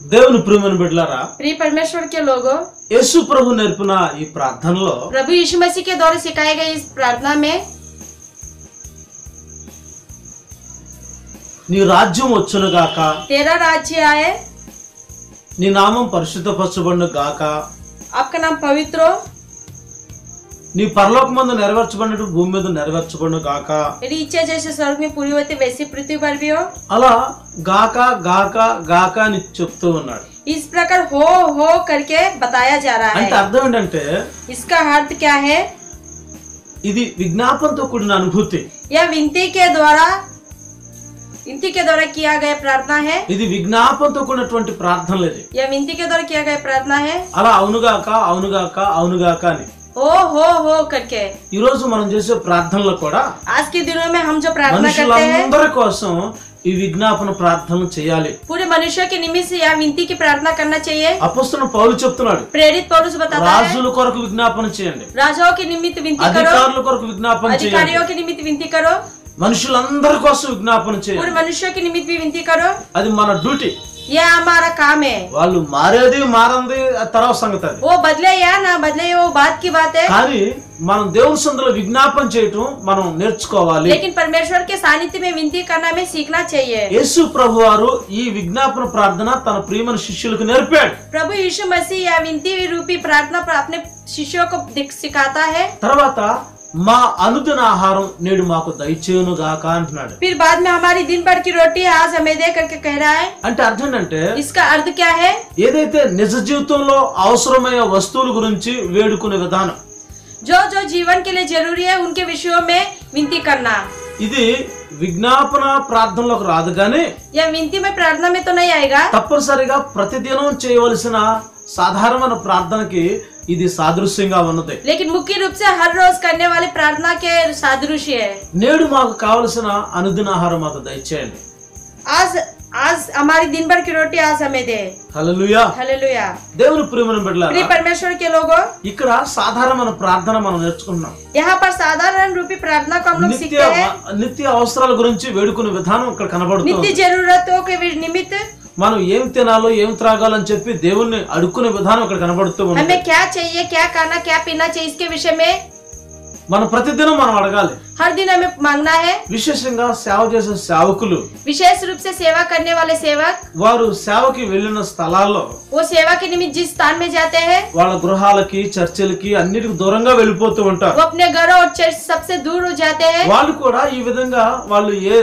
దేవుని ప్రియమైన బిడ్డలారా, प्रिय परमेश्वर के लोगों, యేసు ప్రభు నేర్పిన ఈ ప్రార్థనలో प्रभु यीशु मसीह के द्वारा सिखाए गए इस प्रार्थना में నీ రాజ్యం వచ్చును గాక, तेरा राज्य आए, నీ నామం పరిశుద్ధపరచబడును గాక, आपका नाम पवित्र हो, నీ పరలోకమందు నెరవేర్చబడినట్టు భూమి మీద నెరవేర్చబడును గాక. मेरी इच्छा जैसे स्वर्ग में पूरी होती वैसी पृथ्वी पर भी हो। అలా గాక గాక గాక అని చెప్తూ ఉన్నాడు. इस प्रकार हो करके बताया जा रहा అంటే है। అర్థం ఏంటంటే इसका अर्थ क्या है? ఇది విజ్ఞాపనతో కూడిన అనుభూతి. यह विनती के द्वारा किया गया प्रार्थना है। ఇది విజ్ఞాపనతో కూడినటువంటి ప్రార్థనలు. ఇది यह विनती के द्वारा किया गया प्रार्थना है। అలా అవునుగాక అవునుగాక అవునుగాక అని हो करके ఈ రోజు మనం చేసే ప్రార్థనలో కూడా आज के दिनों में हम जो प्रार्थना करते हैं, మనుషులందరి కోసం ఈ విజ్ఞాపన ప్రార్థనలు చేయాలి. पूरे मनुष्य के निमित्त से यह विनती की प्रार्थना करना चाहिए। అపోస్తలుడు పౌలు చెప్తున్నాడు, प्रेरित पौलुस बताता है, రాజుల కొరకు విజ్ఞాపన చేయండి, राजाओं के निमित्त विनती करो, అధికారుల కొరకు విజ్ఞాపన చేయండి, अधिकारियों के निमित्त विनती करो, మనుషులందరి కోసం విజ్ఞాపన पूरे చేయండి. मनुष्य के निमित्त भी विनती करो। అది మన డ్యూటీ. यह हमारा काम है। వాళ్ళు మారేది మారంది తర్వాత సంగతి. అది वो बदले या ना बदले वो बात की बात है, కానీ మనం దేవుని సందులో విజ్ఞాపన చేయటం మనం నేర్చుకోవాలి. लेकिन परमेश्वर के सानिध्य में विनती करना में सीखना चाहिए। యేసు ప్రభువారు ఈ విజ్ఞాపన ప్రార్థన తన ప్రియమైన శిష్యులకు నేర్పాడు. प्रभु यीशु मसीह यह विनती रूपी प्रार्थना अपने शिष्यों को सिखाता है। తర్వాత మా అనుదిన ఆహారం నేడు మాకు దయచేయును గాక అంటున్నాడు. फिर बाद में हमारी दिन भर की रोटी आज हमें दे करके कह रहा है। అంటే అర్థం ఏంటంటే इसका अर्थ क्या है? ఏదైతే నిజ జీవితంలో అవసరమయ్యే వస్తువుల గురించి వేడుకునే విధానం, जो जीवन के लिए जरूरी है उनके विषयों में विनती करना। ఇది విజ్ఞాపన ప్రార్థనలోకి రాదు కానీ यह विनती में प्रार्थना में तो नहीं आएगा, తప్పనిసరిగా ప్రతిదినం చేయవలసిన సాధారణమైన ప్రార్థనకి ఇది సాదృశ్యంగా ఉన్నది. लेकिन मुख्य रूप से हर रोज करने वाली प्रार्थना के सादृश्य है। నేడు మాకు కావలసిన అనుదిన ఆహారం మాకు దయచేయండి. आज हमारी दिन भर की रोटी आज हमें दे। హల్లెలూయా. हालेलुया। దేవుని ప్రియమైన బిడ్డలారా, प्रिय परमेश्वर के लोगों, ఇక్కడ సాధారణమైన ప్రార్థన మనం నేర్చుకున్నాం. यहाँ पर साधारण रूपी प्रार्थना को हम लोग सीखते हैं। నిత్య అవసరాల గురించి వేడుకునే విధానం ఇక్కడ కనబడుతుంది. नित्य जरूरतों के निमित्त మనం ఏం తినాలో ఏం త్రాగాలని చెప్పి దేవుణ్ణి అడుక్కునే విధానం ఇక్కడ కనబడుతూ ఉంది. हमें क्या चाहिए, क्या खाना, क्या पीना चाहिए, इसके विषय में మనం ప్రతిదినం మనం అడగాలి. हर दिन हमें मांगना है। విశేషంగా సేవ చేసే సేవకులు विशेष रूप से सेवा करने वाले सेवक, వారు సేవకి వెళ్ళిన స్థలాల్లో वो सेवा के निमित्त जिस स्थान में जाते हैं, వాళ్ళ గృహాలకి చర్చిలకి అన్నిటికి దూరంగా వెళ్ళిపోతూ ఉంటారు. वो अपने घर और चर्च सबसे दूर हो जाते हैं। వాళ్ళు కూడా ఈ విధంగా వాళ్ళు ఏ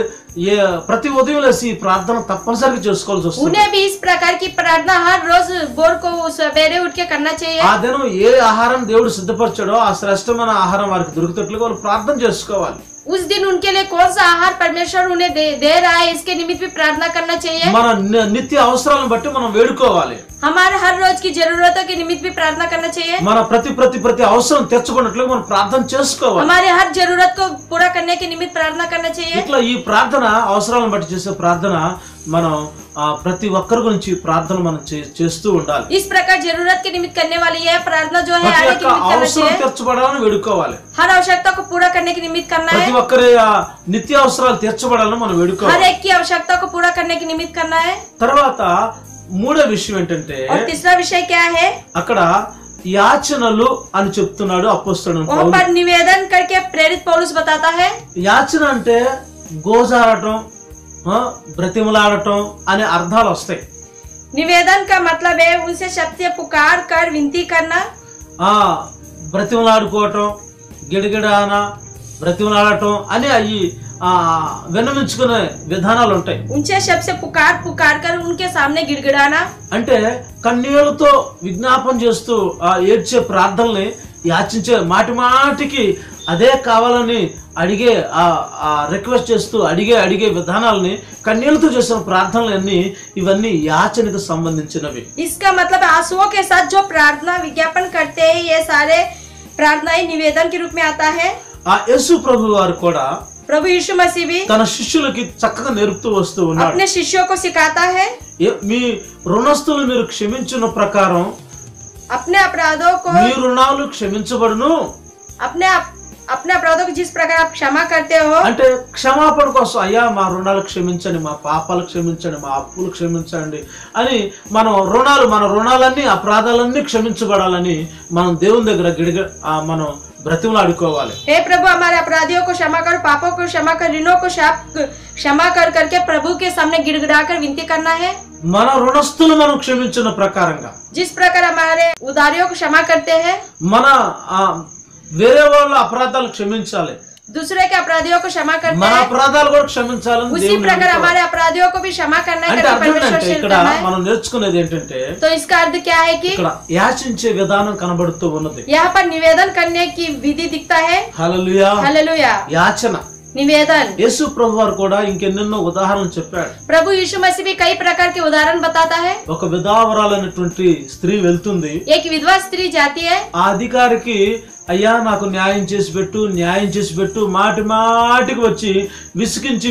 ప్రతి ఉదయం లేసి ఈ ప్రార్థన తప్పనిసరిగా చేసుకోవాల్సి వస్తుంది. उन्हें भी इस प्रकार की प्रार्थना हर रोज भोर को सवेरे उठ के करना चाहिए। ఆ దినం ఏ ఆహారం దేవుడు సిద్ధపరచాడో ఆ శ్రేష్టమైన ఆహారం వారికి దొరికేటట్లుగా వాళ్ళు ప్రార్థన చేసుకోవాలి. उस दिन उनके लिए कौन सा आहार परमेश्वर उन्हें दे रहा है, इसके निमित्त भी प्रार्थना करना चाहिए। మన నిత్య అవసరాలను బట్టి మనం వేడుకోవాలి. हमारे हर रोज की जरूरतों के निमित्त भी प्रार्थना करना चाहिए। మన ప్రతి అవసరం తెచ్చుకున్నట్లుగా మనం ప్రార్థన చేసుకోవాలి. हमारे हर जरूरत को पूरा करने के निमित्त प्रार्थना करना चाहिए। ఇట్లా ఈ ప్రార్థన అవసరాలను బట్టి చేసే ప్రార్థన మనం ప్రతి ఒక్కరి గురించి ప్రార్థన మనం చేస్తూ ఉండాలి. इस प्रकार जरूरत के निमित्त करने वाली यह प्रार्थना जो है ప్రతి आगे ఒక్క के निमित्त करना అవసరం चाहिए। తీర్చబడాలని వేడుకోవాలి. हर आवश्यकता को पूरा करने के निमित्त करना ప్రతి है। ఒక్కరి నిత్య అవసరాలు తీర్చబడాలని మనం हर వేడుకోవాలి. एक की आवश्यकता को पूरा करने के निमित्त करना है। తర్వాత మూడో విషయం ఏంటంటే और तीसरा विषय क्या है? అక్కడ యాచనలు అని చెప్తున్నాడు అపోస్తలుడు वहाँ పౌలు. पर निवेदन करके प्रेरित पौलुस बताता है। యాచన అంటే గోజారటం, బ్రతిమలాడటం అనే అర్థాలు వస్తాయి. निवेदन का मतलब है उनसे शब्द पुकार कर विनती करना। బ్రతిమలాడుకోవటం, గిడగిడాన బ్రతిమలాడటం అని అవి విన్నవించుకునే విధానాలు ఉంటాయి. उनसे शब्द से पुकार कर उनके सामने गिड़गिड़ाना, అంటే కన్నీళ్లతో విజ్ఞాపన చేస్తూ ఏడ్చే ప్రార్థనల్ని యాచించే మాటికి అదే కావాలని అడిగే రిక్వెస్ట్ చేస్తూ అడిగే విధానాలని కన్నీళ్లతో చేసిన ప్రార్థనలన్నీ ఇవన్నీ యాచనకు సంబంధించినవి. इसका मतलब आंसुओं के साथ जो प्रार्थना विज्ञापन करते हैं ये सारे प्रार्थनाएं निवेदन के रूप में आता है। యేసు ప్రభు వారు కూడా प्रभु यीशु मसीह भी తన శిష్యులకి చక్కగా నేర్పుతూ వస్తూ ఉన్నాడు. अपने शिष्यों को सिखाता है, మీ రుణస్తులు మీరు క్షమించిన ప్రకారం अपने अपराधों को మీ రుణాలు క్షమించబడును, अपने अपने अपराधों को जिस प्रकार आप क्षमा करते हो, అంటే క్షమాపణ కోసం అయ్యా మా రుణాలు క్షమించండి, మా పాపాలు క్షమించండి, మా అప్పులు క్షమించండి అని మన రుణాలన్నీ అపరాధాలన్నీ క్షమించబడాలని మనం దేవుని దగ్గర మనం బ్రతిమలాడుకోవాలి. हे प्रभु हमारे अपराधियों को क्षमा कर, पापों को क्षमा कर, ऋणों को क्षमा कर करके प्रभु के सामने गिड़गिड़ा कर विनती करना है. మన రుణస్తులు మనం క్షమించిన ప్రకారంగా, जिस प्रकार हमारे उधारियों को क्षमा करते हैं, మన వేరే వాళ్ళ అపరాధాలు క్షమించాలి, दूसरे के अपराधियों को क्षमा करते మన हैं, అపరాధాలు కూడా క్షమించాలని उसी దేవుని प्रकार అనుకోవాలి. हमारे अपराधियों को भी क्षमा करना है, అంటే करके అర్థం परमेश्वर ఏంటంటే से ఇక్కడ करना है. మనం నేర్చుకునేది ఏంటంటే तो इसका अर्थ क्या है कि ఇక్కడ యాచించే విధానం కనబడుతూ ఉన్నది. यहाँ पर निवेदन करने की विधि दिखता है. హల్లెలూయా. हालेलुया. యాచన. निवेदन. యేసు ప్రభు వారు కూడా ఇంకెన్నెన్నో ఉదాహరణలు చెప్పాడు. प्रभु यीशु मसीह भी कई प्रकार के उदाहरण बताता है. ఒక విధవరాలైనటువంటి స్త్రీ వెళ్తుంది, एक विधवा स्त्री जाती है, ఆ అధికారికి అయ్యా నాకు న్యాయం చేసి పెట్టు మాటి మాటికి వచ్చి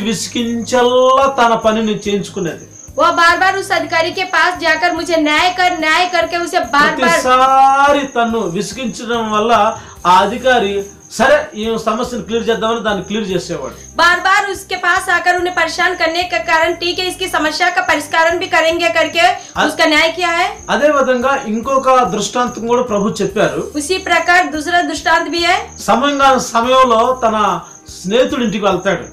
విసికించల్లా తన పనిని చేయించుకునేది. वो बार बार उस अधिकारी के पास जाकर मुझे न्याय करके उसे बार बार ప్రతిసారి తను విసిగించడం వల్ల ఆ అధికారి సరే ఈ సమస్యను క్లియర్ చేద్దామని దాన్ని క్లియర్ చేసేవాడు. बार बार उसके पास आकर उन्हें परेशान करने के कारण ठीक है इसकी समस्या का परिष्कारण भी करेंगे करके उसका न्याय किया है. అదే విధంగా ఇంకొక దృష్టాంతం కూడా ప్రభు చెప్పారు. उसी प्रकार दूसरा दृष्टांत भी है. సమయంలో తన స్నేహితుడి ఇంటికి వెళ్తాడు.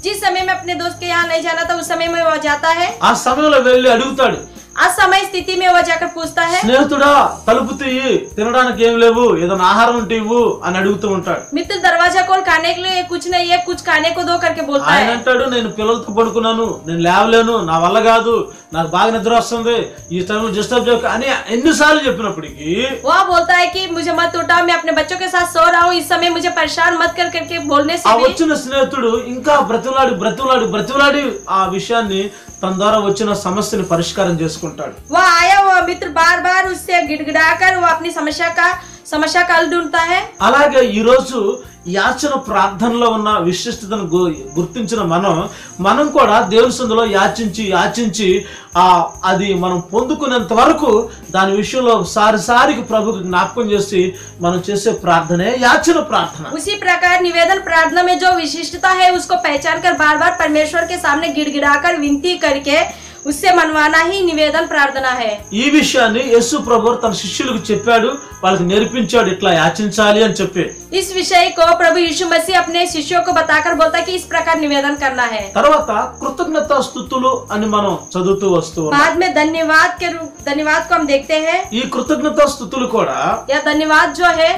जिस समय में अपने दोस्त के यहाँ नहीं जाना था उस समय में वो जाता है. ఆ సమయంలో వెళ్ళి అడుగుతాడు, असमय स्थिति में वो जाकर पूछता है, స్నేహితుడా తలుపు తీయి, తినడానికి ఏం లేవు, ఏదైనా ఆహారం ఉంటే ఇవ్వు అని అడుగుతూ ఉంటాడు. मित्र दरवाजा खोल, खाने के लिए कुछ नहीं है, कुछ खाने को दो करके बोलता ఆయన है. అంటాడు నేను పిల్లలతో పడుకున్నాను, నేను లేవలేను, నా వల్ల కాదు, నాకు బాగా నిద్ర వస్తుంది, ఈ టైంలో డిస్టర్బ్ చేయకు అని ఎన్నిసార్లు చెప్పినప్పటికీ वो बोलता है कि मुझे मत उठाओ, मैं अपने बच्चों के साथ सो रहा हूँ, इस समय मुझे परेशान मत कर करके बोलने ఆ से भी వచ్చిన స్నేహితుడు ఇంకా బ్రతిమలాడి ఆ విషయాన్ని తన ద్వారా వచ్చిన సమస్యని పరిష్కారం చేసుకుంటాడు. वो आया हुआ मित्र बार बार उससे गिड़गिड़ाकर वो अपनी समस्या का हल ढूंढता है. అలాగే ఈ రోజు యాచన ప్రార్థనలో ఉన్న విశిష్టతను గుర్తించిన మనం కూడా దేవుని సన్నిధిలో యాచించి అది మనం పొందుకునేంత వరకు దాని విషయంలో సారికి ప్రభుకి జ్ఞాపకం చేసి మనం చేసే ప్రార్థనే యాచన ప్రార్థన. उसी प्रकार निवेदन प्रार्थना में जो विशिष्टता है उसको पहचान कर बार बार परमेश्वर के सामने गिड़गिड़ाकर विनती करके उससे मनवाना ही निवेदन प्रार्थना है. ఈ విషయాన్ని యేసు ప్రభువు తన శిష్యులకు చెప్పాడు, వాళ్ళకి నేర్పించాడు ఇట్లా యాచించాలి అని చెప్పి. इस विषय को प्रभु यीशु मसीह अपने शिष्यों को बताकर बोलता कि इस प्रकार निवेदन करना है. తర్వాత కృతజ్ఞతా స్తుతులు అని మనం చదువుతూ వస్తూ ఉన్నాం. बाद में धन्यवाद को हम देखते हैं. ఈ కృతజ్ఞతా స్తుతులు కూడా यह धन्यवाद जो है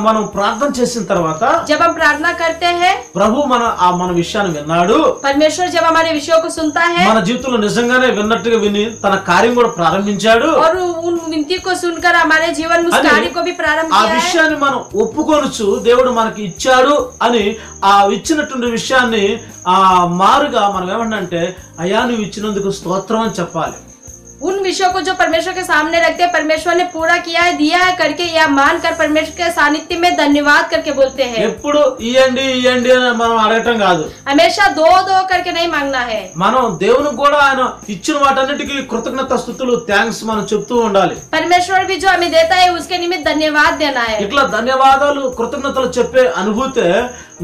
మనం ప్రార్థన చేసిన తర్వాత जब हम प्रार्थना करते हैं, ప్రభు మన విషయాన్ని విన్నాడు, परमेश्वर जब हमारे विषयों को सुनता है మన జీవితంలో నిజంగానే విన్నట్టుగా విని తన కార్యం కూడా ప్రారంభించాడు. और उन विनती को सुनकर हमारे जीवन में उस అని कार्य को भी प्रारंभ ఆ किया है. విషయాన్ని మనం ఒప్పుకొనొచ్చు, దేవుడు మనకి ఇచ్చాడు అని ఆ ఇచ్చినటువంటి విషయాన్ని మారుగా మనం ఏమంటే అయ్యా నువ్వు ఇచ్చినందుకు స్తోత్రం అని చెప్పాలి. उन विषयों को जो परमेश्वर के सामने रखते हैं, परमेश्वर ने पूरा किया है, दिया है करके या मान कर परमेश्वर के सानिध्य में धन्यवाद करके बोलते हैं. ఎప్పుడు ఇయ్యండి అని మనం అడగటం కాదు, हमेशा दो करके नहीं मांगना है. మనం దేవునికి కూడా ఆయన ఇచ్చిన వాటన్నిటికీ కృతజ్ఞత స్తుతులు థ్యాంక్స్ మనం చెప్తూ ఉండాలి. परमेश्वर भी जो हमें देता है उसके निमित्त धन्यवाद देना है. ఇట్లా ధన్యవాదాలు కృతజ్ఞతలు చెప్పే అనుభూతే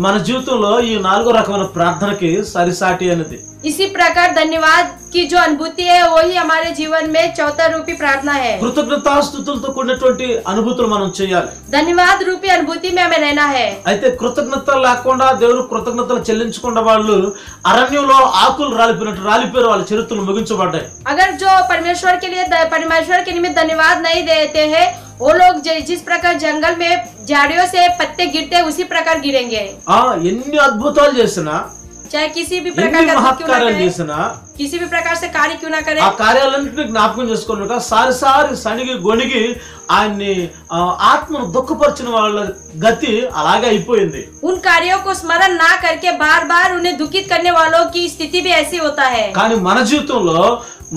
మన జీవితంలో ఈ 4 రకమైన ప్రార్థనకి సరిసాటి అనేది. इसी प्रकार धन्यवाद की जो अनुभूति है वही हमारे जीवन में चौथा रूपी प्रार्थना है. కృతజ్ఞతాస్తుతులతో కూడినటువంటి అనుభూతులు మనం చేయాలి. धन्यवाद रूपी अनुभूति में हमें रहना है. అయితే కృతజ్ఞతలు లేకుండా దేవుడు కృతజ్ఞతలు చెల్లించకుండా వాళ్ళు అరణ్యంలో ఆకులు రాలిపోయారు, వాళ్ళ చరిత్రలు ముగించబడ్డాయి. अगर जो परमेश्वर के निमित्त धन्यवाद नहीं देते हैं, वो लोग जिस प्रकार जंगल में झाड़ियों से पत्ते गिरते हैं उसी प्रकार गिरेंगे. ఎన్ని అద్భుతాలు చేసినా, चाहे किसी भी ఎన్ని प्रकार का మహత్కార్యాలు చేసినా, किसी भी प्रकार से कार्य क्यों ना करे, ఆ కార్యాలన్నింటినీ జ్ఞాపకం చేసుకోనుక సారి సణిగి గొణిగి ఆయన్ని ఆత్మను దుఃఖపరిచిన వాళ్ళ గతి అలాగే అయిపోయింది. उन कार्यों को स्मरण ना करके बार बार उन्हें दुखित करने वालों की स्थिति भी ऐसी होता है. కానీ మన జీవితంలో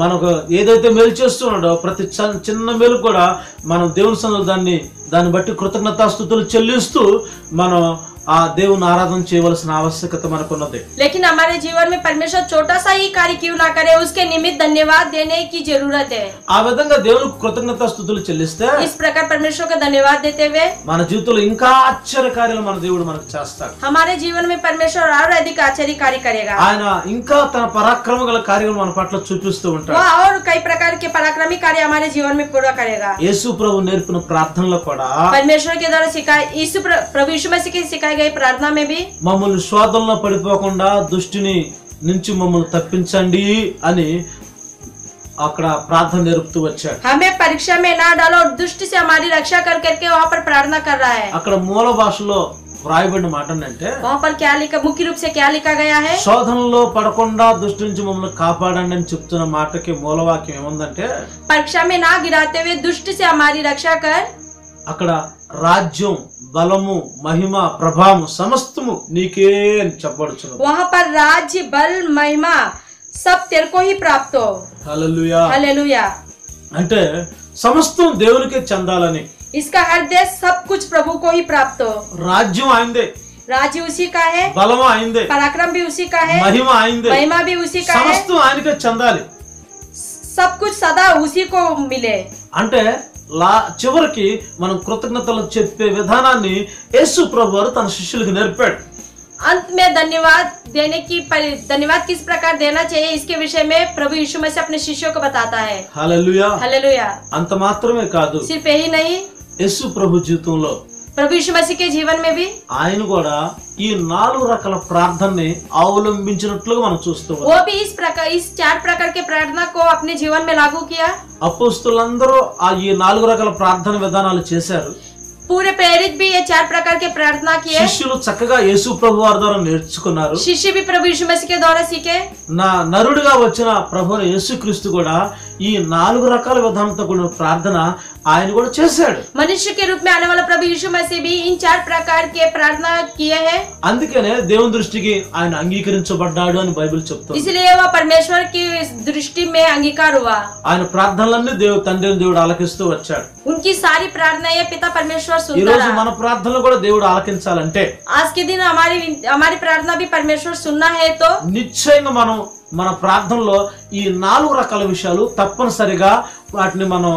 మనకు ఏదైతే మేలు చేస్తున్నాడో ప్రతి చిన్న మేలు కూడా మనం దేవుని సన్నిధిలో దాన్ని బట్టి కృతజ్ఞతాస్తుతులు చెల్లిస్తూ మనం ఆ దేవుని ఆరాధన చేయవలసిన ఆవశ్యకత మనకున్నది. लेकिन हमारे जीवन में परमेश्वर छोटा सा ही कार्य क्यों ना करे, उसके निमित्त धन्यवाद देने की जरूरत है। ఆ విధంగా దేవునికి కృతజ్ఞతాస్తుతులు చెల్లిస్తే इस प्रकार परमेश्वर को धन्यवाद देते हुए మన జీవితంలో ఇంకా ఆశ్చర్య కార్యాలు మన దేవుడు మనకు చేస్తాడు. हमारे जीवन में परमेश्वर और अधिक आश्चर्य कार्य करेगा। ఆయన ఇంకా తన పరాక్రమ గల కార్యములు మన పట్ల చూపిస్తూ ఉంటాడు. वो और कई प्रकार के पराक्रमी कार्य हमारे जीवन में पूरा करेगा। యేసు ప్రభు నేర్పిన ప్రార్థనలో కూడా परमेश्वर के द्वारा सिखाए प्रभु यीशु मसीह की सिखाई गई प्रार्थना में भी మమ్మల్ని శోధనలో పడిపోకుండా దుష్టుని నుంచి మమ్మల్ని తప్పించండి అని అక్కడ ప్రార్థన నేర్పుతూ వచ్చాడు. हमें परीक्षा में ना डालो और दुष्ट से हमारी रक्षा कर करके वहाँ पर प्रार्थना कर रहा है। అక్కడ మూల భాషలో వ్రాయబడిన మాట ఏంటంటే वहाँ पर क्या लिखा, मुख्य रूप से क्या लिखा गया है? శోధనలో పడకుండా దుష్టు నుంచి మమ్మల్ని కాపాడండి అని చెప్తున్న మాటకి మూలవాక్యం ఏముందంటే परीक्षा में ना गिराते हुए दुष्ट से हमारी रक्षा कर। అక్కడ రాజ్యం, బలము, మహిమ, ప్రభావం సమస్తము నీకే అని చెప్పబడుచున్నది. वहाँ पर राज्य, बल, महिमा सब तेरे को ही प्राप्त हो। హల్లెలూయా. हालेलुया। అంటే సమస్తం దేవునికే చెందాలని. इसका हृदय सब कुछ प्रभु को ही प्राप्त हो। రాజ్యం ఆయనదే, राज्य उसी का है, బలము ఆయనదే, पराक्रम भी उसी का है, మహిమ ఆయనదే, महिमा भी उसी का है, సమస్తం ఆయనకే చెందాలి. सब कुछ सदा उसी को मिले। అంటే చివరికి మనం కృతజ్ఞతలు చెప్పే విధానాన్ని యేసు ప్రభు వారు తన శిష్యులకు నేర్పాడు. अंत में धन्यवाद देने की धन्यवाद किस प्रकार देना चाहिए इसके विषय में प्रभु यीशु मसीह अपने शिष्यों को बताता है। హల్లెలూయా. हालेलुया। అంత మాత్రమే కాదు, सिर्फ यही नहीं, యేసు ప్రభు జీవితంలో प्रभु यीशु मसीह के जीवन में भी ఆయన కూడా ఈ 4 రకాల ప్రార్థనని అవలంబించినట్లుగా మనం చూస్తూ ఉన్నాం. वो भी इस 4 प्रकार के प्रार्थना को अपने जीवन में लागू किया। అపోస్తలులందరూ ఈ 4 రకాల ప్రార్థన విధానాలు చేశారు. पूरे प्रेरित भी ये 4 प्रकार के प्रार्थना किए। శిష్యులు చక్కగా యేసు ప్రభు వారి ద్వారా నేర్చుకున్నారు. शिष्य भी प्रभु यीशु मसीह के द्वारा सीखे। నా నరుడిగా వచ్చిన ప్రభు యేసుక్రీస్తు కూడా ఈ 4 రకాల విధానంతో కూడిన ప్రార్థన ఆయన కూడా చేశాడు. मनुष्य के रूप में आने वाला प्रभु यीशु मसीह भी इन 4 प्रकार के प्रार्थना किए हैं। అందుకనే దేవుని దృష్టికి ఆయన అంగీకరించబడ్డాడు అని బైబిల్ చెప్తుంది. इसलिए वह परमेश्वर की दृष्टि में अंगीकार हुआ। ఆయన ప్రార్థనలన్నీ దేవుడు ఆలకిస్తూ వచ్చాడు. उनकी सारी प्रार्थनाएं पिता परमेश्वर ఈ सुनता రోజు रहा। మన ప్రార్థనలు కూడా దేవుడు ఆలకించాలంటే आज के दिन हमारी प्रार्थना भी परमेश्वर सुनना है तो నిశ్చయంగా మనం మన ప్రార్థనలో ఈ 4 రకాల విషయాలు తప్పనిసరిగా వాటిని మనం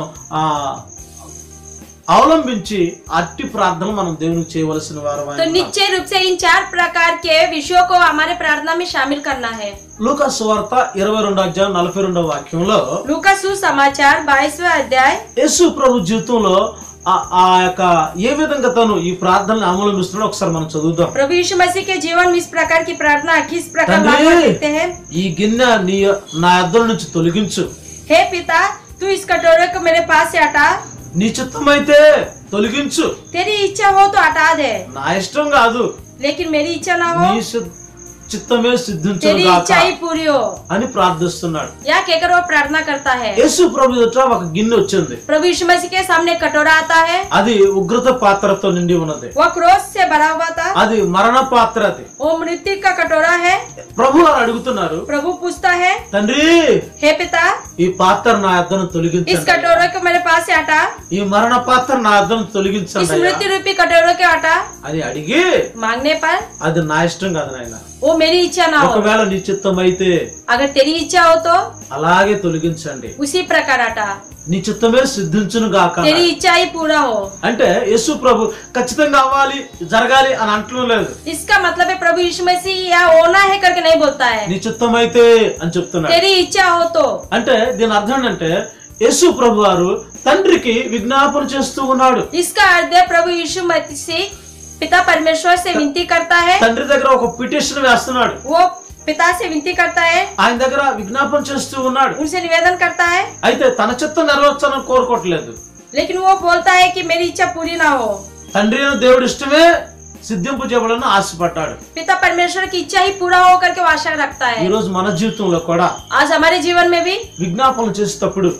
అవలంబించి అట్టి ప్రార్థనలు మనం దేవునికి చేయవలసిన వారమై तो निश्चय रूप से इन 4 प्रकार के विषयों को हमारे प्रार्थना में शामिल करना है। లూకా సువార్త 22వ అధ్యాయం 42వ వాక్యంలో लूका सुसमाचार 22वां अध्याय యేసు ప్రభు జీవితంలో ఆ యొక్క ఏ విధంగా తను ఈ ప్రార్థనను అవలంబిస్తున్నాడో ఒకసారి మనం చదువుదాం. प्रभु यीशु मसीह के जीवन में इस प्रकार की प्रार्थना किस प्रकार తండ్రి, करते हैं। ఈ గిన్నె నా యొద్ద నుంచి తొలగించు, हे पिता, तू इस कटोरे को मेरे पास से हटा। నీ చిత్తమైతే తొలగించు, तेरी इच्छा हो तो हटा दे, నా ఇష్టం కాదు, लेकिन मेरी इच्छा ना हो, నీ చిత్తమే సిద్ధించును तेरी గాక इच्छा ही पूरी हो। అని ప్రార్థిస్తున్నాడు. या कहकर वो प्रार्थना करता है। యేసు ప్రభు ఎదుట ఒక గిన్నె వచ్చింది. प्रभु यीशु मसीह के सामने कटोरा आता है। అది ఉగ్రత పాత్రతో నిండి ఉన్నది. वो क्रोध से भरा हुआ था। అది మరణ పాత్ర. అది वो मृत्यु का कटोरा है। ప్రభు వారు అడుగుతున్నారు, प्रभु पूछता है, తండ్రి हे पिता, ఈ పాత్ర నా యొద్దను इस తొలగించండి, कटोरे को मेरे पास से हटा, ఈ మరణ పాత్ర నా యొద్దను इस తొలగించండి मृत्यु रूपी कटोरे को हटा। అని అడిగి मांगने पर అది నా ఇష్టం కాదు నాయన, वो मेरी इच्छा ना हो, ఒకవేళ నీ చిత్తం అయితే अगर तेरी इच्छा हो तो అలాగే తొలగించండి, उसी प्रकार हटा, నీ చిత్తమే సిద్ధించును గాక. तेरी इच्छा ही पूरा हो। అంటే యేసు ప్రభు ఖచ్చితంగా అవ్వాలి జరగాలి అని అంటడం లేదు. इसका मतलब है प्रभु यीशु मसीह या होना है करके नहीं बोलता है, నీ చిత్తం అయితే అని చెప్తున్నాడు. तेरी इच्छा हो तो। అంటే దీని అర్థం ఏంటంటే యేసు ప్రభు వారు తండ్రికి విజ్ఞాపన చేస్తూ ఉన్నాడు. इसका अर्थ है प्रभु यीशु मसीह पिता परमेश्वर से विनती करता है, తండ్రి దగ్గర ఒక పిటిషన్ వేస్తున్నాడు, वो पिता से विनती करता है, ఆయన దగ్గర విజ్ఞాపన చేస్తూ ఉన్నాడు. उनसे निवेदन करता है, అయితే తన చిత్తం నెరవేర్చాలని కోరుకోవట్లేదు. लेकिन वो बोलता है कि मेरी इच्छा पूरी ना हो। తండ్రి అయిన దేవుడు ఇష్టమే సిద్ధింపు చేయబడాలని ఆశపడ్డాడు. पिता परमेश्वर की इच्छा ही पूरा हो करके वो आशा रखता ఈ है। రోజు మన జీవితంలో కూడా आज हमारे जीवन में भी విజ్ఞాపన చేసేటప్పుడు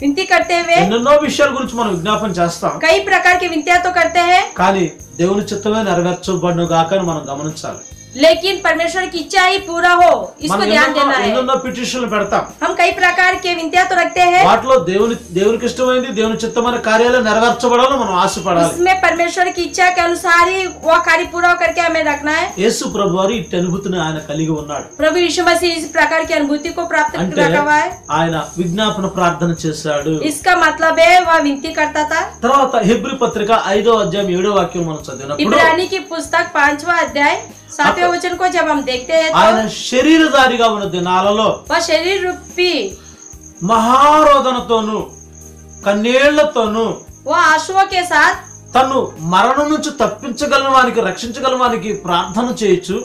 विनती करते हुए ఎన్నెన్నో విషయాల గురించి మనం విజ్ఞాపన చేస్తాం, कई प्रकार की विनतियां तो करते हैं, కానీ దేవుని చిత్తమే నెరవేర్చబడును గాక అని మనం గమనించాలి. लेकिन परमेश्वर की इच्छा ही पूरा हो, इसको మనం ध्यान देना है। ఎన్నెన్నో పిటిషన్లు పెడతాం, हम कई प्रकार के विनतियां तो रखते हैं, వాటిలో దేవునికి ఇష్టమైంది దేవుని చిత్తమైన కార్యాలు నెరవేర్చబడాలని మనం ఆశపడాలి। उसमें परमेश्वर की इच्छा के अनुसार ही वह कार्य पूरा करके हमें रखना है। యేసు ప్రభువారు ఇట్టి అనుభూతిని ఆయన కలిగి ఉన్నాడు। प्रभु यीशु मसीह इस प्रकार की अनुभूति को प्राप्त అంటే रखा हुआ है। ఆయన విజ్ఞాపన ప్రార్థన చేశాడు। इसका मतलब है वह विनती करता था। తర్వాత హెబ్రీ పత్రిక 5వ అధ్యాయం 7వ వాక్యం మనం చదివినప్పుడు इब्रानी की पुस्तक 5वां अध्याय 7वें वचन को जब हम देखते हैं ఆయన तो శరీరధారిగా ఉన్న దినాలలో वह शरीर रूपी మహారోదనతోను కన్నీళ్లతోను वह आंसुओं के साथ తను మరణం నుంచి తప్పించగల వానికి రక్షించగల వానికి ప్రార్థన చేయొచ్చు।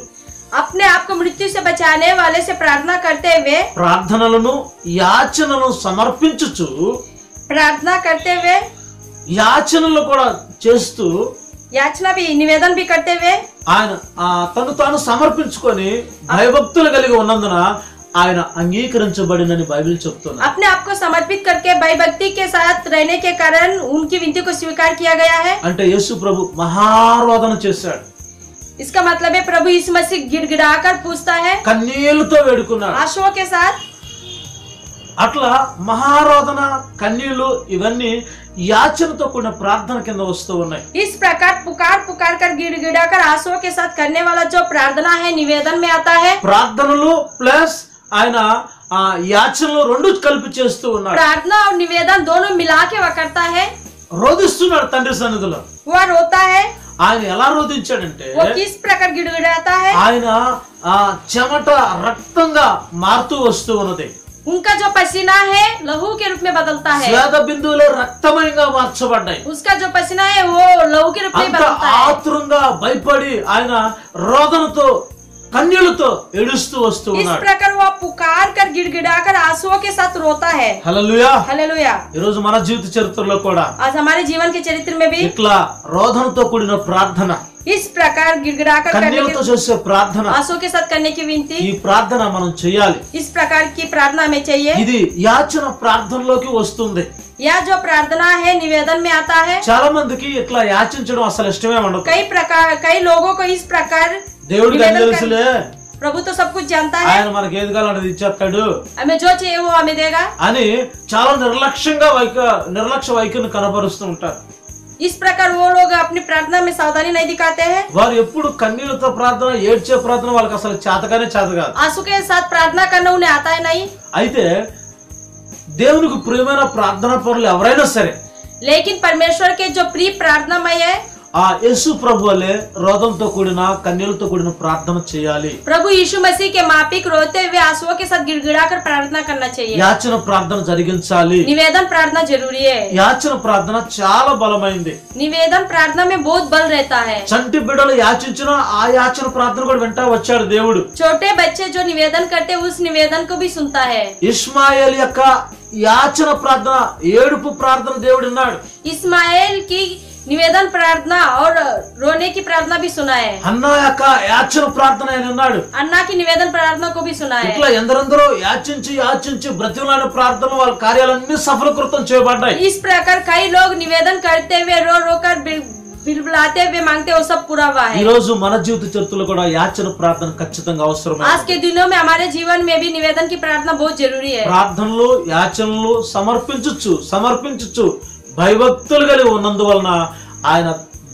अपने आप को मृत्यु से बचाने वाले से प्रार्थना करते हुए ప్రార్థనలను యాచనలను సమర్పించుచు యాచనలు కూడా చేస్తూ याचना भी निवेदन भी करते हुए ఆయన తను తాను సమర్పించుకొని భయభక్తులు కలిగి ఉన్నందున ఆయన అంగీకరించబడినని బైబిల్ చెప్తుంది। अपने आप को समर्पित करके भयभक्ति के साथ रहने के कारण उनकी विनती को स्वीकार किया गया है। అంటే యేసు ప్రభు మహారోదన చేశాడు, इसका मतलब है प्रभु यीशु मसीह गिड़गिड़ाकर पूछता है, కన్నీళ్లతో వేడుకున్నాడు। आंसुओं के साथ అట్లా మహారోదన కన్నీళ్లు ఇవన్నీ యాచనతో కూడిన ప్రార్థన కింద వస్తూ ఉన్నాయి। इस प्रकार पुकार पुकार कर गिड़गिड़ाकर आंसुओं के साथ करने वाला जो प्रार्थना है निवेदन में आता है। ప్రార్థనలు ప్లస్ ఆయన యాచనలు రెండు కలిపి చేస్తూ ఉన్నాడు। प्रार्थना और निवेदन दोनों मिला के वह करता है। రోదిస్తున్నాడు తండ్రి సన్నిధిలో। वह रोता है। ఆయన ఎలా రోధించాడంటే वो किस प्रकार गिड़गिड़ाता है? ఆయన చెమట రక్తంగా మారుతూ వస్తూ ఉన్నది। उनका जो पसीना है लहू के रूप में बदलता है। స్వేద బిందువులే రక్తమయంగా మార్చబడ్డాయి। उसका जो पसीना है वो लहू के रूप में అంత बदलता है। ఆతురంగా భయపడి ఆయన రోదనతో కన్నీళ్లతో ఏడుస్తూ వస్తూ इस ఉన్నాడు। प्रकार वह पुकार कर गिड़गिड़ाकर आंसुओं के साथ रोता है। హల్లెలూయా। हालेलुया। ఈ రోజు మన జీవిత చరిత్రలో కూడా आज हमारे जीवन के चरित्र में भी ఇట్లా రోదనతో కూడిన ప్రార్థన, इस प्रकार गिड़गिड़ाकर करने కన్నీళ్లతో की చేసే ప్రార్థన, आंसुओं के साथ करने की विनती, ఈ ప్రార్థన మనం చేయాలి। इस प्रकार की प्रार्थना हमें चाहिए। ఇది యాచన ప్రార్థనలోకి వస్తుంది। यह जो प्रार्थना है निवेदन में आता है। చాలా మందికి ఇట్లా యాచించడం అసలు ఇష్టమే ఉండదు। कई लोगों को इस प्रकार దేవుడికి అన్ని తెలుసులే, प्रभु तो सब कुछ जानता है, ఆయన మనకి ఏది కావాలంటే అది ఇచ్చేస్తాడు हमें जो चाहिए वो हमें देगा। అని చాలా నిర్లక్ష్య వైఖరిని కనబరుస్తూ ఉంటారు। इस प्रकार वो लोग अपनी प्रार्थना में सावधानी नहीं दिखाते हैं। వారు ఎప్పుడు కన్నీళ్లతో ప్రార్థన, ఏడ్చే ప్రార్థన వాళ్ళకి అసలు చేతగానే చేత కాదు। आंसू के साथ प्रार्थना करना उन्हें आता है नहीं। అయితే దేవునికి ప్రియమైన ప్రార్థన పరులు ఎవరైనా సరే लेकिन परमेश्वर के जो प्रिय प्रार्थनामय है ఆ యేసు ప్రభు వలె రోదంతో కూడిన కన్నీళ్లతో కూడిన ప్రార్థన చేయాలి। प्रभु यीशु मसीह के माफिक रोते हुए आंसुओं के साथ गिड़गिड़ाकर प्रार्थना करना चाहिए। యాచన ప్రార్థన జరిగించాలి। निवेदन प्रार्थना जरूरी है। యాచన ప్రార్థన చాలా బలమైంది। निवेदन प्रार्थना में बहुत बल रहता है। చంటి బిడ్డలు యాచించిన ఆ యాచన ప్రార్థన కూడా వెంట వచ్చాడు దేవుడు। छोटे बच्चे जो निवेदन करते उस निवेदन को भी सुनता है। ఇష్మాయేల్ యొక్క యాచన ప్రార్థన, ఏడుపు ప్రార్థన దేవుడు విన్నాడు। इस्माइल की निवेदन प्रार्थना और रोने की प्रार्थना भी सुना है। హన్నా యొక్క యాచన ప్రార్థన ఆయన విన్నాడు। अन्ना की निवेदन प्रार्थना को भी सुना है। ఇట్లా ఎందరెందరో యాచించి బ్రతిమలాడిన ప్రార్థన వాళ్ళ కార్యాలన్నీ సఫలీకృతం చేయబడ్డాయి। इस प्रकार कई लोग निवेदन करते हुए रो रो कर बिलबिलाते हुए मांगते वो सब पूरा हुआ ఈ है। రోజు మన జీవిత చరిత్రలో కూడా యాచన ప్రార్థన ఖచ్చితంగా అవసరమే। आज के दिनों में हमारे जीवन में भी निवेदन की प्रार्थना बहुत जरूरी है। ప్రార్థనలు యాచనలు సమర్పించుచు భయభక్తులు కలిగి ఉన్నందువలన ఆయన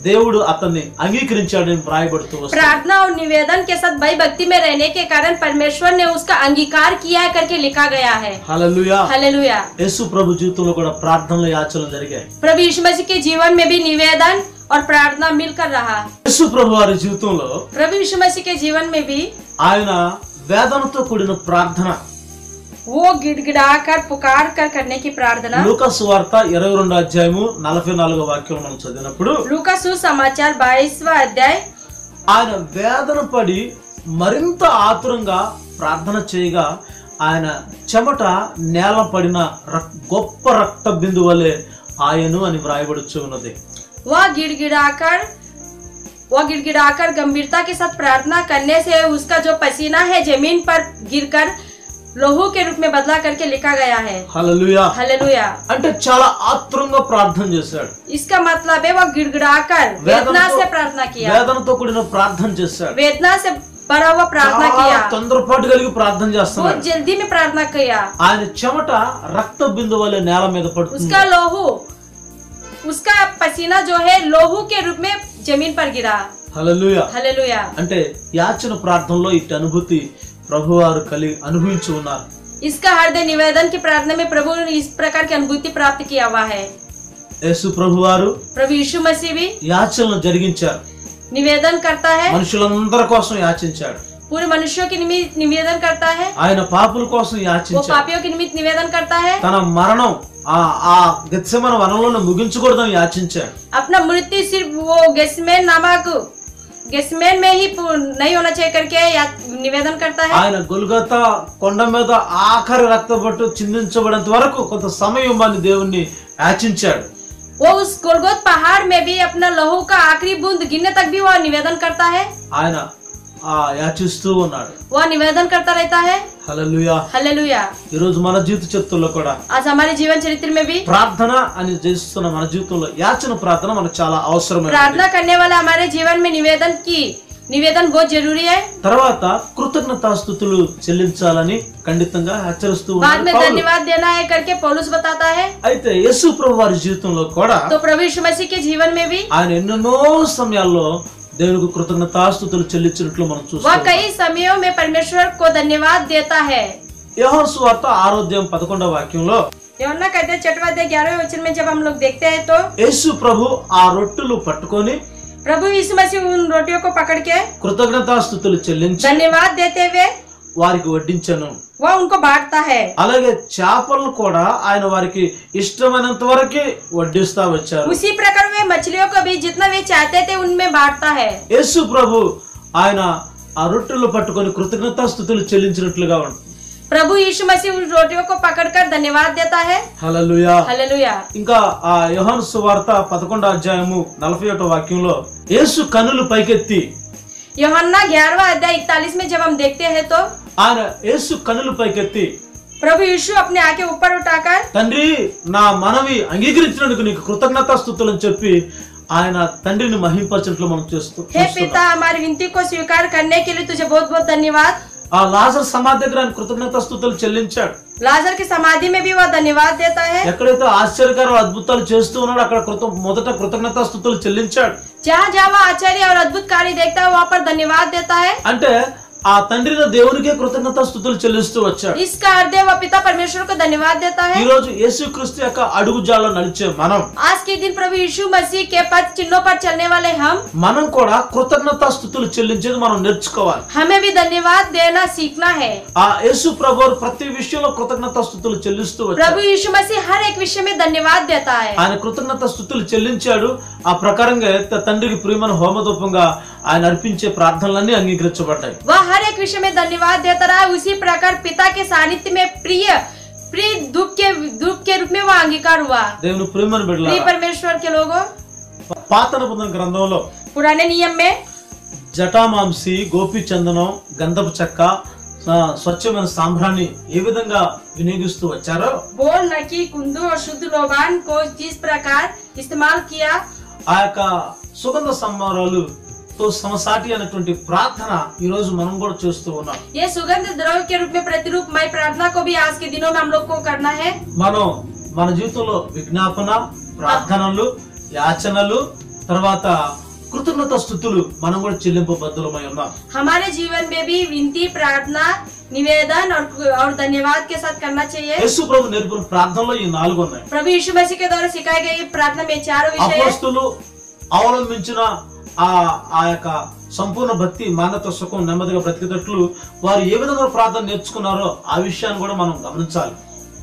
దేవుడు అతన్ని అంగీకరించాడని వ్రాయబడుతూ వస్తుంది। प्रार्थना और निवेदन के साथ भय भक्ति में रहने के कारण परमेश्वर ने उसका अंगीकार किया है करके लिखा गया है। హల్లెలూయా। हालेलुया। యేసు ప్రభు జీవితంలో కూడా ప్రార్థనలు యాచనలు జరిగాయి। प्रभु यीशु मसीह के जीवन में भी निवेदन और प्रार्थना मिलकर रहा। యేసు ప్రభు వారి జీవితంలో प्रभु यीशु मसीह के जीवन में भी ఆయన వేదనతో కూడిన ప్రార్థన, वो गिड़गिड़ाकर पुकार कर करने की प्रार्थना। లూకా సువార్త 22వ అధ్యాయము 44వ వాక్యం మనం చదివినప్పుడు लूका सुसमाचार 22वां अध्याय ఆయన వేదన పడి మరింత ఆతురంగా ప్రార్థన చేయగా ఆయన చెమట నేల పడిన గొప్ప రక్త బిందువు వలె ఆయను అని వ్రాయబడుచు ఉన్నది। वह गिड़गिड़ाकर गंभीरता के साथ प्रार्थना करने से उसका जो पसीना है जमीन पर गिरकर लोहू के रूप में बदला करके लिखा गया है। హల్లెలూయా। हालेलुया। అంటే చాలా ఆతురంగా ప్రార్థన చేశాడు। इसका मतलब है वह गिड़गिड़ाकर वेदना से प्रार्थना किया। వేదనతో కూడిన ప్రార్థన చేశాడు। वेदना से पड़ा हुआ प्रार्थना చాలా किया, తొందరపాటు కలిగి ప్రార్థన बहुत చేస్తున్నాడు. जल्दी में प्रार्थना किया। ఆయన చెమట రక్త బిందు వలె నేల మీద పడుతుంది. उसका लोहू, उसका पसीना जो है लोहू के रूप में जमीन पर गिरा। హల్లెలూయా. हालेलुया। అంటే యాచన ప్రార్థనలో ఇట్టి అనుభూతి ప్రభువారు కలిగి అనుభవించి ఉన్నారు. इसका हृदय निवेदन की प्रार्थना में प्रभु ने इस प्रकार की अनुभूति प्राप्त किया हुआ है। యేసు ప్రభువారు प्रभु यीशु मसीह भी యాచనలు జరిగించారు. निवेदन करता है, మనుషులందరి కోసం యాచించాడు. पूरे मनुष्यों के निमित्त निवेदन करता है, ఆయన పాపుల కోసం वो యాచించాడు. पापियों के निमित्त निवेदन करता है, తన మరణం ఆ గెత్సేమనే వనంలో ముగించకూడదని యాచించాడు. अपना मृत्यु सिर्फ वो गेसमेन नामक गेसमेन में ही नहीं होना चाहिए करके निवेदन करता है। ఆయన గొల్గొతా కొండ మీద ఆఖరి రక్తబొట్టు చిందించబడేంత వరకు కొంత సమయం ఇవ్వమని దేవుణ్ణి యాచించాడు. वो उस गोलगोथ पहाड़ में भी अपना लहू का आखिरी बूंद गिरने तक भी वो निवेदन करता है, ఆయన యాచిస్తూ ఉన్నాడు. वो निवेदन करता रहता है। హల్లెలూయా. हालेलुया। ఈ రోజు మన జీవిత చరిత్రలో కూడా आज हमारे जीवन चरित्र में भी ప్రార్థన అని చేస్తున్న మన జీవితంలో యాచన ప్రార్థన మనకు చాలా అవసరమైనది. प्रार्थना करने वाला हमारे जीवन में निवेदन बहुत जरूरी है। తర్వాత కృతజ్ఞతాస్తుతులు చెల్లించాలని ఖండితంగా హెచ్చరిస్తూ बाद ఉన్నాడు में పౌలు. धन्यवाद देना है करके पौलुस बताता है। అయితే యేసు ప్రభు వారి జీవితంలో కూడా तो प्रभु यीशु मसीह के जीवन में भी ఆయన ఎన్నెన్నో సమయాల్లో దేవునికి కృతజ్ఞతాస్తుతులు చెల్లించినట్లు మనం वह చూస్తాం. कई समयों में परमेश्वर को धन्यवाद देता है। యోహాను సువార్త 6:11 వాక్యంలో यूहन्ना कहते हैं 11वें वचन में जब हम लोग देखते हैं तो యేసు ప్రభు ఆ రొట్టెలు పట్టుకొని प्रभु यीशु मसीह उन रोटियों को पकड़ के కృతజ్ఞతాస్తుతులు చెల్లించి धन्यवाद देते हुए వారికి వడ్డించెను. वह उनको बांटता है। అలాగే చేపలను కూడా ఆయన వారికి ఇష్టమైనంత వరకే వడ్డిస్తా వచ్చారు. उसी प्रकार वे मछलियों को भी जितना वे चाहते थे उनमें बांटता है। యేసు ప్రభు ఆయన ఆ రొట్టెలు పట్టుకొని కృతజ్ఞతాస్తుతులు చెల్లించినట్లుగా ఉంది. प्रभु यीशु मसीह उन रोटियों को पकड़कर धन्यवाद देता है। హల్లెలూయా. हालेलुया। ఇంకా ఆ యోహాను సువార్త 11:41 వాక్యంలో యేసు కన్నులు పైకెత్తి यूहन्ना 11वां अध्याय 41 में जब हम देखते हैं तो ఆయన యేసు కన్నులు పైకెత్తి प्रभु यीशु अपने आंखें ऊपर उठाकर తండ్రి నా మనవి అంగీకరించినందుకు నీకు కృతజ్ఞతాస్తుతులు అని చెప్పి ఆయన తండ్రిని మహింపరచినట్లు మనం हे చూస్తున్నాం. पिता, हमारी विनती को स्वीकार करने के लिए तुझे बहुत बहुत धन्यवाद। ఆ లాజర్ సమాధి దగ్గర ఆయన కృతజ్ఞతాస్తుతులు చెల్లించాడు. लाजर की समाधि में भी वह धन्यवाद देता है। ఎక్కడైతే ఆశ్చర్యకర అద్భుతాలు చేస్తూ ఉన్నాడో అక్కడ మొదట కృతజ్ఞతాస్తుతులు చెల్లించాడు. जहाँ जहाँ वह आश्चर्य और अद्भुत कार्य देखता है वहाँ पर धन्यवाद देता है। అంటే ఆ తండ్రిన దేవునికే కృతజ్ఞతాస్తుతులు చెల్లిస్తూ వచ్చాడు. इसका हृदय वह पिता परमेश्वर को धन्यवाद देता ఈ है। రోజు యేసుక్రీస్తు యొక్క అడుగుజాడలో నడిచే आज के दिन प्रभु यीशु मसीह के पद चिन्हों पर चलने वाले మనం కూడా కృతజ్ఞతాస్తుతులు చెల్లించేది మనం నేర్చుకోవాలి. हमें भी धन्यवाद देना सीखना है। ఆ యేసు ప్రభు ప్రతి విషయంలో కృతజ్ఞతాస్తుతులు చెల్లిస్తూ వచ్చాడు. प्रभु यीशु मसीह हर एक विषय में धन्यवाद देता है। ఆయన కృతజ్ఞతాస్తుతులు చెల్లించాడు. ఆ ప్రకారంగా తండ్రికి ప్రియమైన హోమధూపంగా ఆయన అర్పించే ప్రార్థనలన్నీ అంగీకరించబడ్డాయి. वह हर एक विषय में धन्यवाद देता रहा। उसी प्रकार पिता के सानिध्य में प्रिय धूप के रूप में वह अंगीकार हुआ। దేవుని ప్రియమైన प्रिय బిడ్డలారా, परमेश्वर के लोगों, పాత నిబంధన గ్రంథంలో पुराने नियम में జటామాంసి, గోపీచందనం, గంధపు చెక్క, స్వచ్ఛమైన సాంబ్రాన్ని ఏ విధంగా వినియోగిస్తూ వచ్చారో बोल नकी, कुंदू और शुद्ध लोबान को जिस प्रकार इस्तेमाल किया, ఆ యొక్క సుగంధ సంభారాలతో సమసాటి అనేటువంటి ప్రార్థన ఈ రోజు మనం కూడా చేస్తూ ఉన్నాం. ये सुगंध द्रव्य के रूप में प्रतिरूपमय प्रार्थना को भी आज के दिनों में हम लोग को करना है। మనం మన జీవితంలో విజ్ఞాపన, ప్రార్థనలు, యాచనలు, తర్వాత కృతజ్ఞత స్తుతులు మనం కూడా చెల్లింపబద్ధులమై ఉన్నాం. हमारे जीवन में भी विनती, प्रार्थना, निवेदन और धन्यवाद के साथ करना चाहिए। యేసు ప్రభు నేర్పిన ప్రార్థనలో ఈ 4 ఉన్నాయి. प्रभु यीशु मसीह के द्वारा सिखाई गई प्रार्थना में 4 विषय है। అపోస్తలులు అవలంబించిన ఆ యొక్క సంపూర్ణ భక్తి, మానవత, సుఖం, నెమ్మదిగా బ్రతికేటట్లు వారు ఏ విధంగా ప్రార్థన నేర్చుకున్నారో ఆ విషయాన్ని కూడా మనం గమనించాలి.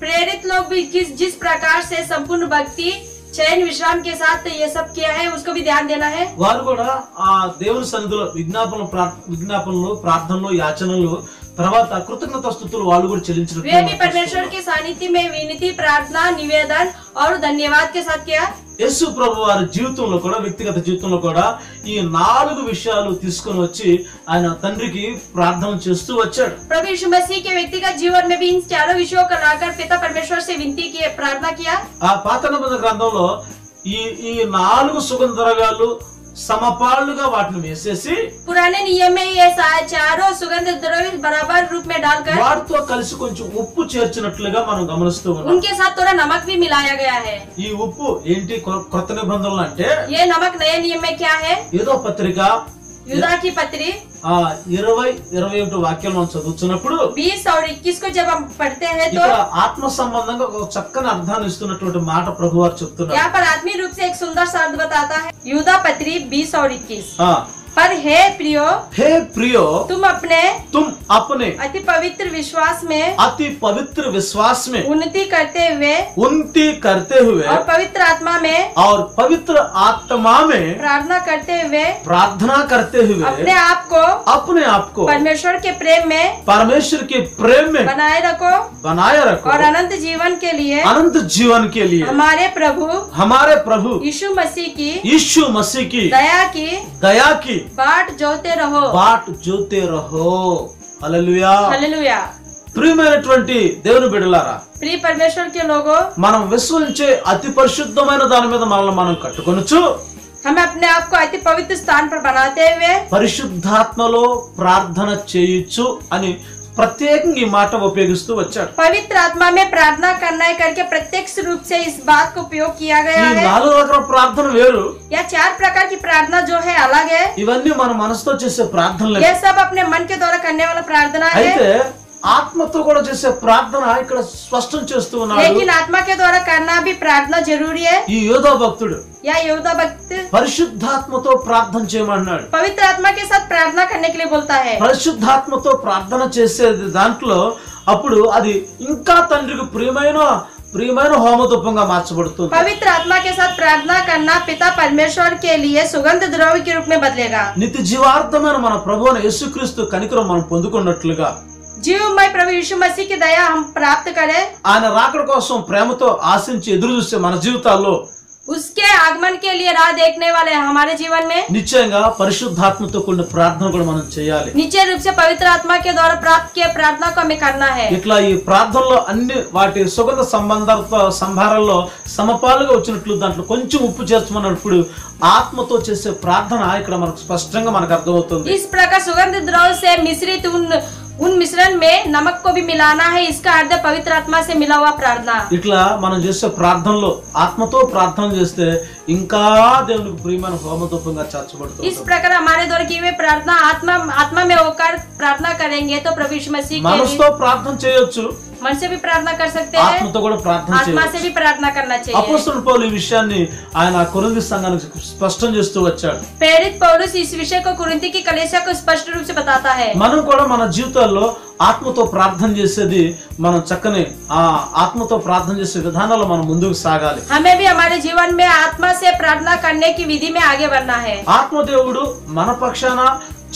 प्रेरित लोग भी जिस प्रकार से संपूर्ण भक्ति, चयन, विश्राम के साथ ये सब किया है उसको भी ध्यान देना है। వారు కూడా ఆ దేవుని సన్నిధిలో విజ్ఞాపనలు, ప్రార్థనలు, యాచనలు, తర్వాత కృతజ్ఞత స్తుతులు వాళ్ళు కూడా చెల్లించినట్లు वे भी परमेश्वर के सानिध्य में विनती, प्रार्थना, निवेदन और धन्यवाद के साथ किया। యేసు ప్రభు వారి జీవితంలో కూడా, వ్యక్తిగత జీవితంలో కూడా ఈ 4 విషయాలు తీసుకొని వచ్చి ఆయన తండ్రికి ప్రార్థన చేస్తూ వచ్చాడు. प्रभु यीशु मसीह के व्यक्तिगत जीवन में भी इन 4 विषयों को लाकर पिता परमेश्वर से विनती की, प्रार्थना किया। ఆ పాత నిబంధన గ్రంథంలో ఈ 4 సుగంధ ద్రవ్యాలు సమపాళ్ళుగా వాటిని వేసేసి पुराने नियम में ये चारों सुगंध द्रव्य बराबर रूप में डालकर వాటితో కలిసి కొంచెం ఉప్పు చేర్చినట్లుగా మనం గమనిస్తూ ఉన్నాం. उनके साथ थोड़ा नमक भी मिलाया गया है। ఈ ఉప్పు ఏంటి కొత్త నిబంధనలు అంటే ये नमक नए नियम में क्या है? ఏదో పత్రిక यूदा की पत्री 20-21 వాక్యాలు మనం చదువుతున్నప్పుడు 20 और 21 को जब हम पढ़ते हैं तो ఇక్కడ ఆత్మ సంబంధంగా ఒక చక్కని అర్థాన్ని ఇస్తున్నటువంటి మాట ప్రభువారు చెప్తున్నారు. यहाँ पर आत्मीय रूप से एक सुंदर शब्द बताता है। यूदा पत्री 20 और 21 ఆ, पर हे प्रियो హే ప్రియో तुम अपने तुम अपने अति पवित्र विश्वास में अति पवित्र विश्वास में उन्नति करते हुए उन्नति करते हुए और पवित्र आत्मा में और पवित्र आत्मा में प्रार्थना करते हुए प्रार्थना करते हुए अपने आप को परमेश्वर के प्रेम में परमेश्वर के प्रेम में बनाए रखो और अनंत जीवन के लिए अनंत जीवन के लिए हमारे प्रभु यीशु मसीह की दया की बाट जोते रहो హల్లెలూయా हालेलुया। ప్రియమైనటువంటి దేవుని బిడ్డలారా, प्रिय परमेश्वर के लोगों, మనం విశ్వసించే అతి పరిశుద్ధమైన దాని మీద మనల్ని మనం కట్టుకొనొచ్చు. हमें अपने आप को अति पवित्र स्थान पर बनाते हुए పరిశుద్ధాత్మలో ప్రార్థన చేయొచ్చు అని ప్రత్యేకంగా ఈ మాట ఉపయోగిస్తూ వచ్చాడు. पवित्र आत्मा में प्रार्थना करना है करके प्रत्यक्ष रूप से इस बात को उपयोग किया गया ఈ है। 4 రకాల ప్రార్థన వేరు, या 4 प्रकार की प्रार्थना जो है अलग है। ఇవన్నీ మన మనసుతో చేసే ప్రార్థనలే. ये सब अपने मन के द्वारा करने वाला प्रार्थना है। అయితే ఆత్మతో కూడా చేసే ప్రార్థన ఇక్కడ స్పష్టం చేస్తూ ఉన్నాడు. लेकिन आत्मा के द्वारा करना भी प्रार्थना जरूरी है। ఈ యోధా భక్తుడు या योद्धा भक्त పరిశుద్ధాత్మతో ప్రార్థన చేయమన్నాడు. पवित्र आत्मा के साथ प्रार्थना करने के लिए बोलता है। పరిశుద్ధాత్మతో ప్రార్థన చేసేది దాంట్లో అప్పుడు అది ఇంకా తండ్రికి ప్రియమైన హోమధూపంగా మార్చబడుతుంది. पवित्र आत्मा के साथ प्रार्थना करना पिता परमेश्वर के लिए सुगंध द्रव्य के रूप में बदलेगा। నిత్య జీవార్థమైన మన ప్రభువైన యేసుక్రీస్తు కనికరం మనం పొందుకున్నట్లుగా जीवमय प्रभु यीशु मसीह की दया हम प्राप्त करें। ఆయన రాకడ కోసం ప్రేమతో ఆశించి ఎదురు చూసే మన జీవితాల్లో उसके आगमन के लिए राह देखने वाले हमारे जीवन में నిశ్చయంగా పరిశుద్ధాత్మతో కూడిన ప్రార్థన కూడా మనం చేయాలి. निश्चय रूप से पवित्र आत्मा के द्वारा प्राप्त किए प्रार्थना को हमें करना है। ఇట్లా ఈ ప్రార్థనలో అన్ని వాటి సుగంధ సంభారాల్లో సమపాలుగా వచ్చినట్లు దాంట్లో కొంచెం ఉప్పు చేర్చమన్నప్పుడు ఆత్మతో చేసే ప్రార్థన ఇక్కడ మనకు స్పష్టంగా మనకు అర్థమవుతుంది. इस प्रकार सुगंध द्रव्य से मिश्रित उन मिश्रण में नमक को भी मिलाना है। इसका अर्थ पवित्र आत्मा से मिला हुआ प्रार्थना। ఇట్లా మనం చేసే ప్రార్థనలో ఆత్మతో ప్రార్థన చేస్తే ఇంకా దేవునికి ప్రియమైన హోమధూపంగా చేర్చబడుతుంది. इस प्रकार हमारे द्वारा की हुई प्रार्थना आत्मा में होकर प्रार्थना करेंगे तो प्रभु यीशु मसीह के మనసుతో ప్రార్థన చేయొచ్చు, मन से भी प्रार्थना कर सकते हैं, ఆత్మతో కూడా ప్రార్థన आत्मा से చేయొచ్చు. भी प्रार्थना करना चाहिए। అపోస్తలుడు పౌలు ఈ విషయాన్ని ఆయన కొరింథీ సంఘానికి స్పష్టం చేస్తూ వచ్చాడు. प्रेरित पौलुस इस विषय को कुरिन्थी की कलीसिया को स्पष्ट रूप से बताता है। మనం కూడా మన జీవితాల్లో ఆత్మతో ప్రార్థన చేసేది మనం చక్కని ఆత్మతో ప్రార్థన చేసే విధానాల్లో మనం ముందుకు సాగాలి. हमें भी हमारे जीवन में आत्मा से प्रार्थना करने की विधि में आगे बढ़ना है। ఆత్మదేవుడు మన పక్షాన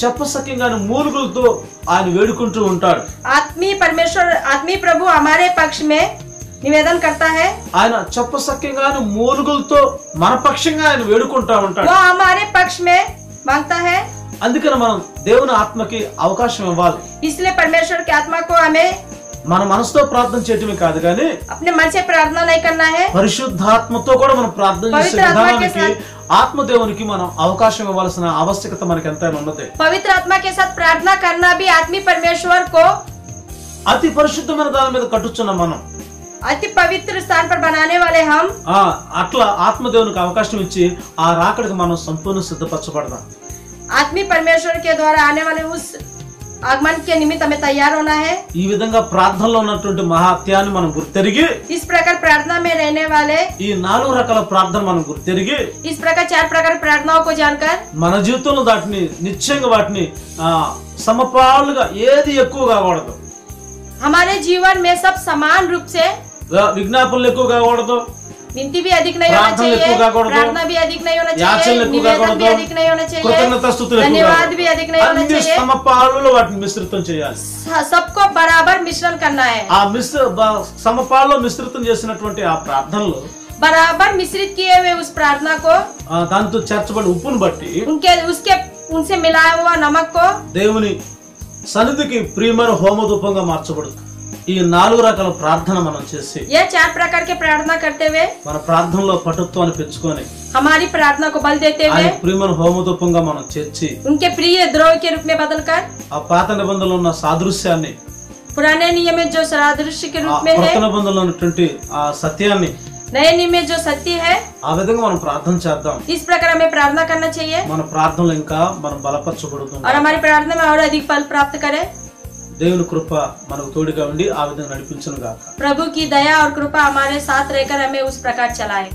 చెప్పసక్యంగా మూలుగులతో ఆయన వేడుకుంటూ ఉంటాడు. आत्मीय प्रभु हमारे पक्ष में निवेदन करता है। ఆయన చెప్పసక్యంగా మూలుగులతో మన పక్షంగా ఆయన వేడుకుంటా ఉంటాడు. वो हमारे पक्ष में मांगता है। అందుకని మనం దేవుని ఆత్మకి అవకాశం ఇవ్వాలి. इसलिए परमेश्वर की आत्मा को हमें మన మనసుతో ప్రార్థన చేయటమే కాదు కానీ अपने मन से प्रार्थना नहीं करना है। పరిశుద్ధాత్మతో కూడా మనం ప్రార్థన చేసే విధానానికి ఆత్మదేవునికి మనం అవకాశం ఇవ్వాల్సిన ఆవశ్యకత మనకి ఎంతైనా ఉన్నది. पवित्र आत्मा के साथ प्रार्थना करना भी आत्मीय परमेश्वर को అతి పరిశుద్ధమైన దాని మీద కట్టుచున్న మనం अति पवित्र स्थान पर बनाने वाले हम అట్లా ఆత్మదేవునికి అవకాశం ఇచ్చి ఆ రాకడికి మనం సంపూర్ణ సిద్ధపరచబడదాం. आत्मीय परमेश्वर के द्वारा आने वाले उस आगमन के निमित्त हमें तैयार होना है। ఈ విధంగా ప్రార్థనలో ఉన్నటువంటి మహాత్యాన్ని మనం గుర్తెరిగి इस प्रकार प्रार्थना में रहने वाले ఈ 4 రకాల ప్రార్థన మనం గుర్తెరిగి इस प्रकार 4 प्रकार प्रार्थनाओं को जानकर మన జీవితంలో దాటిని నిశ్చయంగా వాటిని సమపాలుగా ఏది ఎక్కువ కాకూడదు. हमारे जीवन में सब समान रूप से విజ్ఞాపనలు ఎక్కువ కాకూడదు, विनती भी अधिक नहीं होना चाहिए, प्रार्थना भी अधिक नहीं होना चाहिए, निवेदन भी अधिक नहीं होना चाहिए, धन्यवाद भी अधिक नहीं होना चाहिए। సమపాలులో వాటిని మిశ్రితం చేయాలి. सबको बराबर मिश्रण करना है। ఆ సమపాల్లో మిశ్రితం చేసినటువంటి ఆ ప్రార్థనలో बराबर मिश्रित किए हुए उस प्रार्थना को దాంతో చేర్చబడి ఉప్పును బట్టి उनसे मिलाया हुआ नमक को దేవుని సన్నిధికి ప్రియమైన హోమధూపంగా మార్చబడుతుంది. ఈ 4 రకాల ప్రార్థన మనం చేసి ये 4 प्रकार के प्रार्थना करते हुए మన ప్రార్థనలో పటుత్వాన్ని పెంచుకొని हमारी प्रार्थना को बल देते हुए ఆయన ప్రియమైన హోమధూపంగా మనం చేర్చి उनके प्रिय द्रव्य के रूप में बदलकर ఆ పాత నిబంధనలో ఉన్న సాదృశ్యాన్ని पुराने नियम में जो सादृश्य के ఆ रूप में है, కొత్త నిబంధనలో ఉన్నటువంటి ఆ సత్యాన్ని नए नियम में जो सत्य है, ఆ విధంగా మనం ప్రార్థన చేద్దాం. इस प्रकार हमें प्रार्थना करना चाहिए మన ప్రార్థనలు ఇంకా మనం బలపరచబడుతుంది. और हमारी प्रार्थना में और अधिक फल प्राप्त करें. దేవుని కృప మనకు తోడుగా ఉండి ఆ విధంగా నడిపించును గాక. प्रभु की दया और कृपा हमारे साथ रहकर हमें उस प्रकार चलाए.